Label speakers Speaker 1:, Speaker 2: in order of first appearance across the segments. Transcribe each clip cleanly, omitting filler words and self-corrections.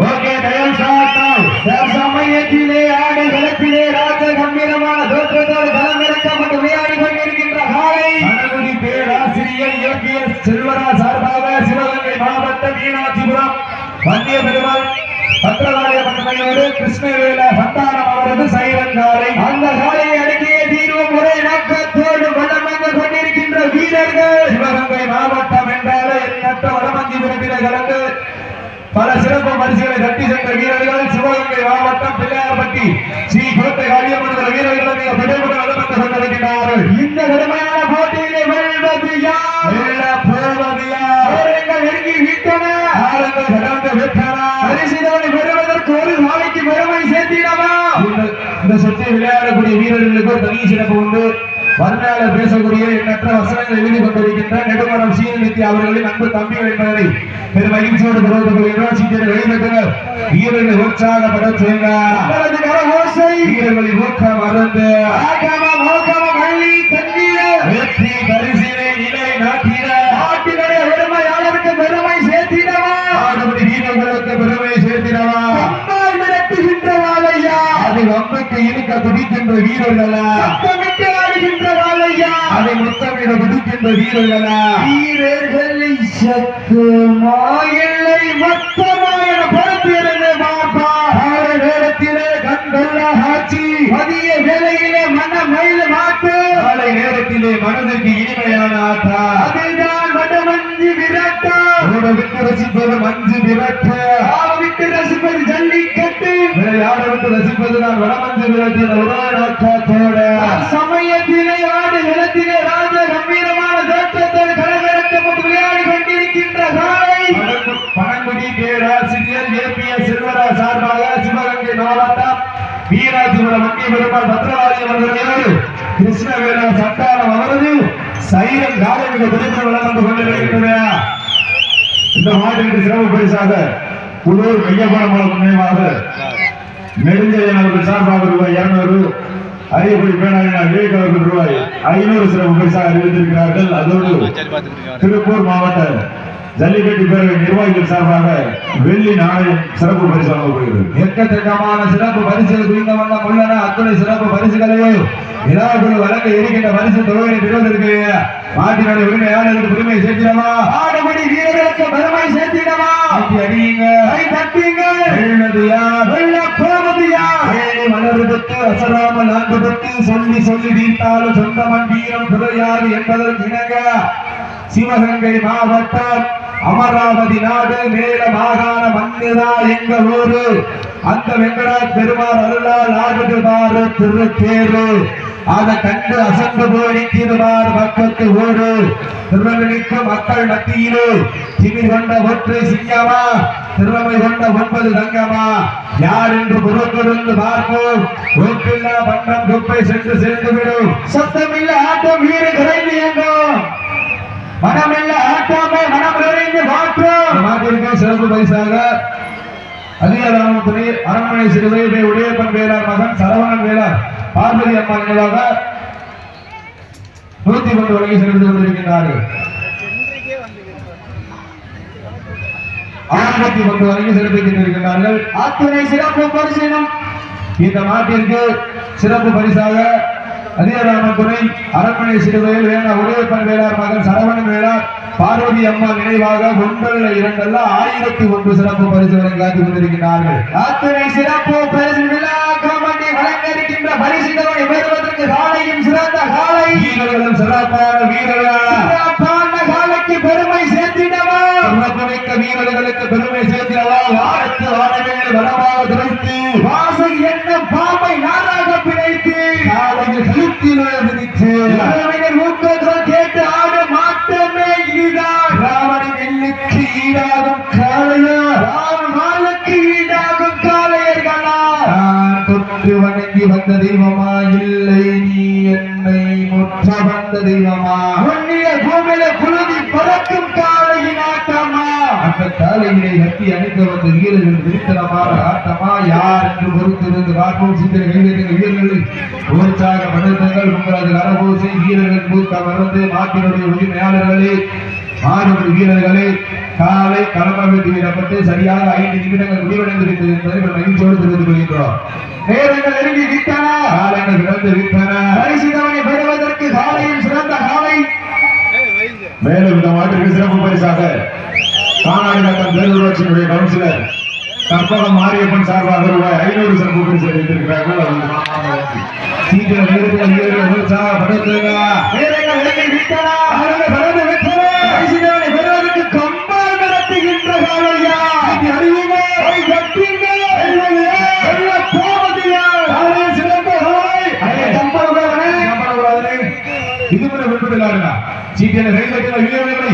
Speaker 1: Okay தயார் சாட்டம் சமயத்திலே ஆடு களத்திலே ராஜ கம்பீரமான தோற்றத்தோடு களமிறக்கப்பட்டு விளையாடி கொண்டிருக்கின்ற காலை அனுமதி பேராசிரியர் இயக்கிய செல்வரா சார்பாக சிவகங்கை மாவட்டம் மீனாட்சிபுரம் வந்திய பெருமாள் பத்திரகாளிய மன்னமையோடு கிருஷ்ணவேல சந்தானம் அவரது சைரன் காலை அந்த காலையை அடக்கிய தீர்வும் ஒரே நோக்கத்தோடு வளம் வந்து கொண்டிருக்கின்ற வீரர்கள் சிவகங்கை மாவட்டம் என்றாலே எண்ணற்ற வடமஞ்சிபுரத்திலே கலந்து பல சிறப்பு பரிசுகளை தட்டி சென்ற வீரர்கள் சிவகங்கை மாவட்டம் பிள்ளையார்பட்டி ஸ்ரீ கோட்டை காளியம்மன் வீரர்கள் மிக பெருமையுடன் வளம் வந்து கொண்டிருக்கிறார்கள். இந்த கடுமையான போட்டியிலே வெல்வது யார்? வெல்ல போவது யார்? நெருங்கி விட்டன ஆளுங்கள் கடந்து விட்டன. பரிசுகளை பெறுவதற்கு ஒரு நாளைக்கு பெருமை சேர்த்திடவா? இந்த சுற்றி விளையாடக்கூடிய வீரர்களுக்கு தனி சிறப்பு உண்டு. வரலாறு பேசக்கூடிய எண்ணற்ற வசனங்கள் எழுதி கொண்டிருக்கின்ற நெடுமரம் சீனநித்தி அவர்களின் அன்பு தம்பிகள் என்பதை பெரும் மகிழ்ச்சியோடு தெரிவித்துக் கொள்கிறோம். சீக்கிரம் வெளியிட்டனர் வீரர்கள் உற்சாகப்பட வீரர்களின் ஊக்கம் மறந்து வெற்றி பரிசினை நிலை நாட்டிட நாட்டினுடைய பெருமையாளருக்கு பெருமை சேர்த்திடவா? ஆடுபடி வீரர்களுக்கு பெருமை சேர்த்திடவா? மிரட்டுகின்றவாளையா அது வம்புக்கு இருக்க துடிக்கின்ற வீரர்களா? ஆடுகின்ற வாழையா அதை முத்தமிட துடிக்கின்ற வீரர்களா? வீரர்களை சத்துமா இல்லை மொத்தமா என பரப்பியது மாப்பா. காலை நேரத்திலே கண்கொள்ள ஆட்சி மதிய வேளையிலே மன மயில மாட்டு காலை நேரத்திலே மனதிற்கு இனிமையான ஆட்டா அதுதான் வடமஞ்சு விரட்டா. விட்டு ரசிப்பது மஞ்சு விரட்ட விட்டு ரசிப்பது ஜல்லிக்கட்டு விளையாட விட்டு ரசிப்பது நான் வடமஞ்சு விரட்டின உடல் நோக்கத்தோட சமயத்திலே ஆடு நிலத்திலே ராஜ கம்பீரமான தோற்றத்தோடு களமிறக்கப்பட்டு விளையாடி கொண்டிருக்கின்ற காலை பணங்குடி பேராசிரியர் ஏபிஎஸ் செல்வரா சார்பாக சிவகங்கை மாவட்டம் மீனாட்சிபுரம் வண்டிய பெருமாள் பத்திரகாளியம் அவர்களோடு கிருஷ்ணவேல சந்தானம் அவரது சைரன் காலை மிக பெருமை வளர்ந்து கொண்டிருக்கின்றன. இந்த மாட்டிற்கு சிறப்பு பரிசாக உள்ளூர் மையப்பாளம் நினைவாக நெடுஞ்செழியன் அவர்கள் சார்பாக ரூபாய் 200, அரியக்குடி பேனாளினார் விவேக் அவர்கள் ரூபாய் 500 சிறப்பு பரிசாக அறிவித்திருக்கிறார்கள். அதோடு திருப்பூர் மாவட்ட ஜல்லிக்கட்டு பேரவை நிர்வாகிகள் சார்பாக வெள்ளி நாணயம் சிறப்பு பரிசு வழங்கப்படுகிறது. எக்கச்சக்கமான சிறப்பு பரிசுகள் குறித்த வண்ணம் உள்ளன. அத்துணை சிறப்பு பரிசுகளையும் விழாக்குழு வழங்க இருக்கின்ற பரிசு தொகையை பெறுவதற்கு நாட்டினுடைய உரிமையாளர்களுக்கு பெருமை சேர்த்திடவா? ஆடுபடி வீரர்களுக்கு பெருமை சேர்த்திடவா? அடியுங்க தட்டிங்க வெள்ளது யார்? வெள்ள போவது யார்? மலர்பட்டு அசராமல் ஆண்டுபட்டு சொல்லி சொல்லி தீர்த்தாலும் சொந்தமன் வீரம் துறையாது என்பதற்கு இணங்க சிவகங்கை மாவட்டம் அமராவதி நாடு மேல மாகாண மன்னிதா எங்க ஊரு அந்த வெங்கடா பெருமாள் அருளால் ஆடுது பாரு திருத்தேரு அதை கண்டு அசந்து போய் நிற்கிறார் பக்கத்து ஊரு திருநெல்வேலிக்கு மக்கள் மத்தியிலே திமிர் கொண்ட ஒற்றை சிங்கமா திறமை கொண்ட 9 தங்கமா யார் என்று புறத்திலிருந்து பார்ப்போம். ஒப்பில்லா பண்டம் குப்பை சென்று சேர்ந்துவிடும். சத்தமில்ல ஆட்டம் வீடு குறைந்து எங்கும் மனமில்ல ஆட்டாமை மனம் நிறைந்து மாற்றோம். மாட்டிற்கு சிறப்பு பரிசாக அதிகாரத்துறை அரண்மனை சிறுவை உடையப்பன் வேளார் மகன் சரவணன் வேளார் பார்வதி அம்மா நினைவாக 110 வழங்கி செலுத்திக் கொண்டிருக்கின்றார்கள். 610 வழங்கி செலுத்திக் கொண்டிருக்கின்றார்கள். அத்துணை சிறப்பு பரிசினம் இந்த நாட்டிற்கு சிறப்பு பரிசாக அதிகாரத்துறை துணை அரண்மனை சிறுவையில் வேணா உடையப்பன் வேளார் மகன் சரவணன் வேளார் பார்வதி அம்மா நினைவாக 1 2 1001 சிறப்பு பரிசுகளை காத்துக் கொண்டிருக்கிறார்கள். அத்தனை சிறப்பு பரிசு விழா கமிட்டி வழங்க இருக்கின்ற பரிசுகளை பெறுவதற்கு காலையும் சிறந்த காலை வீரர்களும் சிறப்பான வீரர்கள் சிறப்பான காலைக்கு பெருமை சேர்த்திடவா? சிறப்புமிக்க வீரர்களுக்கு பெருமை சேர்த்திடவா? வாரத்து வாரங்கள் வளமாக துரைத்து வாசை என்ன பாம்பை நாராக பிணைத்து காலையில் செலுத்தினோடு விதித்து ஊக்கத்துடன் கேட்டு ஆடு மாற்றமே இதுதான் ராவணின் எண்ணுக்கு ஈடாகும் காளையா ராமனுக்கு ஈடாகும் காளையர்களா? நான் தொட்டு வணங்கி வந்த தெய்வமா இல்லை நீ என்னை முற்ற வந்த தெய்வமா? உன்னிய பூமியில புழுதி பறக்கும் காளையின் ஆட்டமா? அந்த காளையிலே கட்டி அணிக்க வந்த வீரர்கள் விரித்தனமான ஆட்டமா யார் என்று பொறுத்திருந்து பார்ப்போம். சித்திர கைதங்கள் வீரர்களை உற்சாகப்படுத்துங்கள். உங்களது கரபூசை வீரர்கள் பூக்க மறந்து மாட்டினுடைய உரிமையாளர்களே மாடுபடி வீரர்களே காலை களம வெட்டிவிடப்பட்டு சரியாக 5 நிமிடங்கள் முடிவடைந்து விட்டது என்பதை மகிழ்ச்சியோடு தெரிந்து கொள்கின்றோம். நேரங்கள் நெருங்கி விட்டன, காலங்கள் கடந்து விட்டன. பரிசுத்தவனை பெறுவதற்கு காலையில் சிறந்த காலை. மேலும் இந்த மாட்டிற்கு சிறப்பு பரிசாக காணாடி நத்தம் பேரூராட்சியினுடைய கவுன்சிலர் கற்பகம் மாரியப்பன் சார்பாக ரூபாய் 500 சிறப்பு பரிசு அளித்திருக்கிறார்கள். சீக்கிரம் நேரத்தில் வீரர்கள் உற்சாகப்படுத்துங்க. நேரங்கள் நெருங்கி விட்டன, காலங்கள் கடந்து விட்டன. பரிசுத்தவனை பெறுவதற்கு கம்பால் நடத்துகின்ற காலையா அறிவுங்க இதுமுறை விட்டுவிடாருங்க. சீக்கிர ரயில்வேல வீரர்களை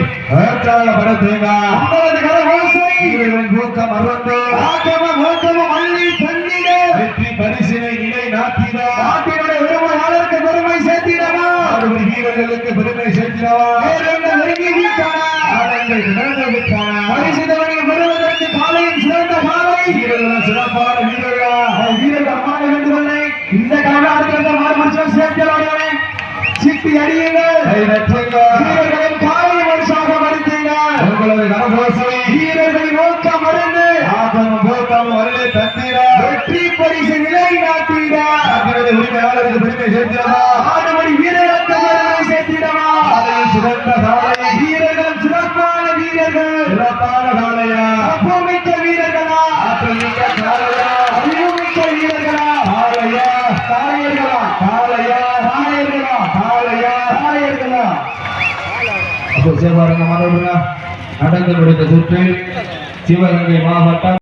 Speaker 1: உற்சாகப்படுத்துங்க. 50 கரவோசை வீரர்கள் ஊக்கம் அருந்த ஆகமம் ஓட்டமும் அள்ளி தந்திட வெற்றி பரிசினை நிலை நாட்டிட நாட்டினுடைய உரிமையாளருக்கு பெருமை சேர்த்திடவா ஆடுபடி வீரர்களுக்கு பெருமை சேர்த்திடவா. நேரங்கள் நெருங்கி விட்டன, காலங்கள் கடந்து விட்டன. பரிசுத்தவனை பெறுவதற்கு காலையும் சிறந்த காலை. வீரர்கள் சிறப்பான வீரர்களா வீரர்கள் மாட வேண்டுமென்னை இந்த கால அடுத்த மார்மச்சம் சேர்த்தவாடவே சித்தி அடியுங்கள். வீரர்களின் காலை வருஷாக மறுத்தீங்க. உங்களது கரபோசை வீரர்களின் நோக்கம் மறந்து ஆகமம் போக்கம் வரலே தந்திட வெற்றி பரிசு நிலை நாட்டிட அதனுடைய உரிமையாளருக்கு பெருமை சேர்த்திடவா ஆடுபடி வீரர்களுக்கு பெருமை சேர்த்திடவா. அதையும் சிறந்த காலை வீரர்கள் சிறப்பான வீரர்கள் சிறப்பான காலையா அப்புமிக்க வீரர்களா ஆற்றமிக்க காலையா அறிவுமிக்க வீரர்களா காலையா காலையர்களா காலையா காலையர்களா காலையா காலையர்களா. அப்போ சேவாரங்க மாணவர்களா நடந்து முடிந்த சுற்று சிவகங்கை மாவட்டம்